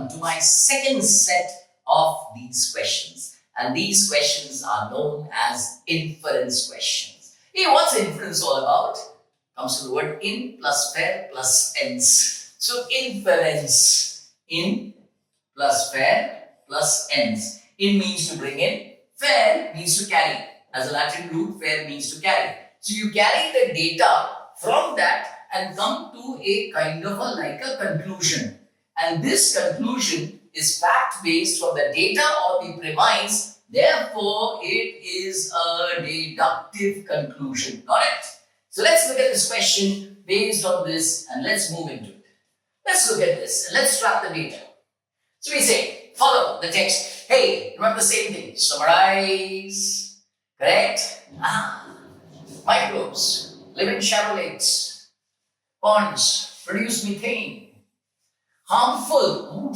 welcome to my second set of these questions. And these questions are known as inference questions. Hey, what's inference all about? Comes from the word in plus fair plus ends. So inference, in plus fair plus ends. In means to bring in, fair means to carry. As a Latin root, fair means to carry. So you carry the data from that and come to a kind of like a conclusion. And this conclusion is fact-based from the data or the premise. Therefore, it is a deductive conclusion. Got it? So let's look at this question based on this and let's move into it. Let's look at this and let's track the data. So we say, follow the text. Hey, remember the same thing. Summarize. Correct? Microbes live in shallow lakes. Ponds produce methane. Harmful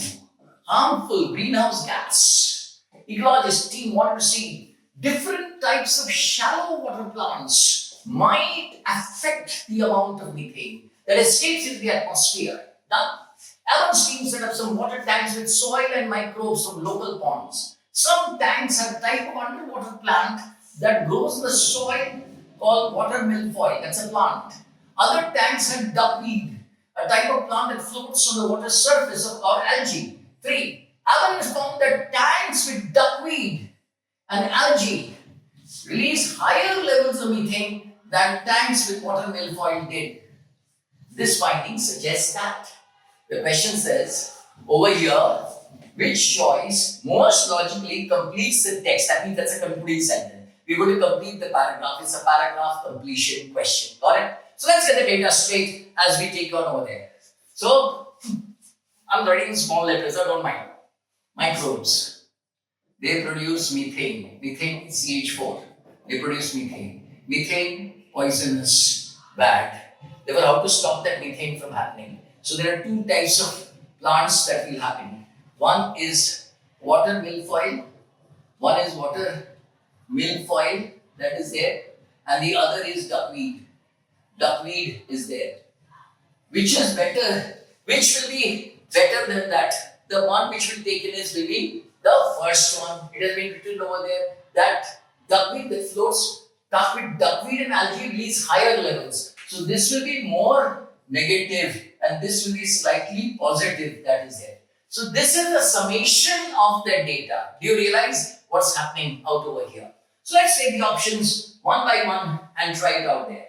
greenhouse gas. Ecologists team wanted to see different types of shallow water plants might affect the amount of methane that escapes into the atmosphere. Now, Alan's team set up some water tanks with soil and microbes from local ponds. Some tanks have a type of underwater plant that grows in the soil called water milfoil. That's a plant. Other tanks have duckweed, a type of plant that floats on the water surface or algae. 3. Alan has found that tanks with duckweed and algae release higher levels of methane than tanks with water milfoil did. This finding suggests that. The question says, over here, which choice most logically completes the text? That means that's a concluding sentence. We're going to complete the paragraph. It's a paragraph completion question. Got it? So let's get the data straight as we take on over there. So I'm writing in small letters, I don't mind. Microbes. They produce methane. Methane is CH4. They produce methane. Methane, poisonous, bad. They were how to stop that methane from happening. So there are two types of plants that will happen. One is water milfoil. One is water milfoil that is there. And the other is duckweed. Duckweed is there. Which is better? Which will be better than that? The one which will take in is maybe the first one. It has been written over there that duckweed that floats, duckweed and algae release higher levels. So this will be more negative and this will be slightly positive that is there. So this is the summation of the data. Do you realize what's happening out over here? So let's take the options one by one and try it out there.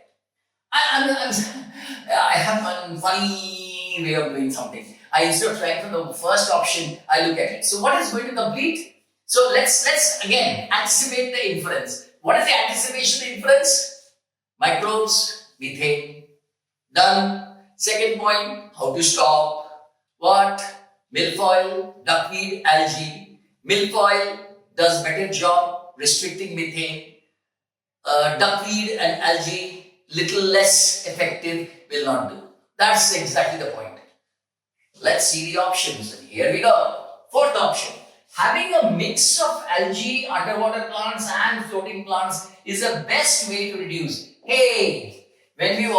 I have one funny way of doing something. Instead of trying from the first option, I look at it. So what is going to complete? So let's again anticipate the inference. What is the anticipation of the inference? Microbes, methane. Done. Second point, how to stop. What? Milfoil, duckweed, algae. Milfoil does better job restricting methane. Duckweed and algae, little less effective, will not do. That's exactly the point. Let's see the options. Here we go. Fourth option. Having a mix of algae, underwater plants and floating plants is the best way to reduce. Hey, when we have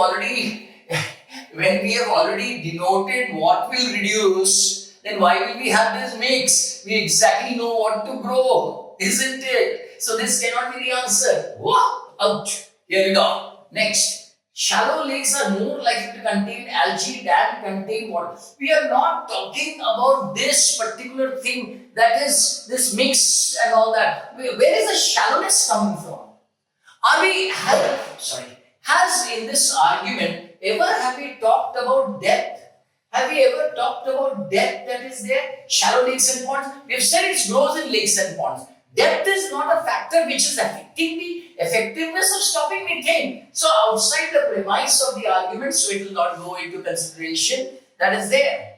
already denoted what will reduce, then why will we have this mix? We exactly know what to grow, isn't it? So this cannot be the answer. Whoa, ouch. Here we go. Next. Shallow lakes are more likely to contain algae than contain water. We are not talking about this particular thing, that is this mix and all that. Where is the shallowness coming from? Has in this argument have we talked about depth? Have we ever talked about depth that is there? Shallow lakes and ponds. We have said it grows in lakes and ponds. Depth is not a factor which is affecting the effectiveness of stopping methane. So outside the premise of the argument, so it will not go into consideration. That is there.